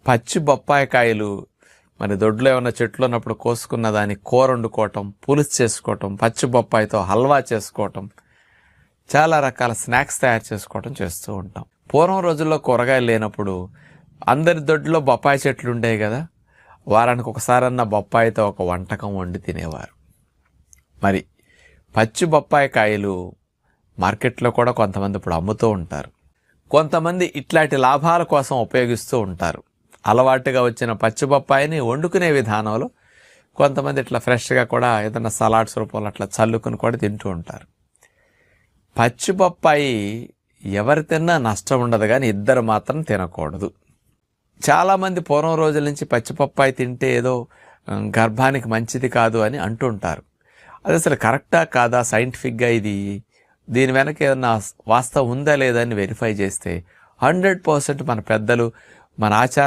పచ్చి బొప్పాయి కాయలు మరి దొడ్లో ఏమన్నా చెట్లు ఉన్నప్పుడు కోసుకున్న దాన్ని కూర వండుకోవటం, పులుసు చేసుకోవటం, పచ్చి బొప్పాయితో హల్వా చేసుకోవటం, చాలా రకాల స్నాక్స్ తయారు చేసుకోవటం చేస్తూ ఉంటాం. పూర్వం రోజుల్లో కూరగాయలు లేనప్పుడు అందరి దొడ్లో బొప్పాయి చెట్లు ఉండేవి కదా, వారానికి ఒకసారన్నా బొప్పాయితో ఒక వంటకం వండి తినేవారు. మరి పచ్చి బొప్పాయి కాయలు మార్కెట్లో కూడా కొంతమంది ఇప్పుడు అమ్ముతూ ఉంటారు. కొంతమంది ఇట్లాంటి లాభాల కోసం ఉపయోగిస్తూ ఉంటారు. అలవాటుగా వచ్చిన పచ్చి బొప్పాయిని వండుకునే విధానంలో కొంతమంది ఇట్లా ఫ్రెష్గా కూడా ఏదైనా సలాడ్స్ రూపంలో అట్లా చల్లుకుని కూడా తింటూ ఉంటారు. పచ్చి బొప్పాయి ఎవరు తిన్నా నష్టం ఉండదు, కానీ ఇద్దరు మాత్రం తినకూడదు. చాలామంది పూర్వం రోజుల నుంచి పచ్చి బొప్పాయి తింటే ఏదో గర్భానికి మంచిది కాదు అని అంటుంటారు. అది అసలు కరెక్టా కాదా, సైంటిఫిక్గా దీని వెనక ఏదన్నా వాస్తవం ఉందా లేదా అని వెరిఫై చేస్తే 100% మన పెద్దలు మన ఆచార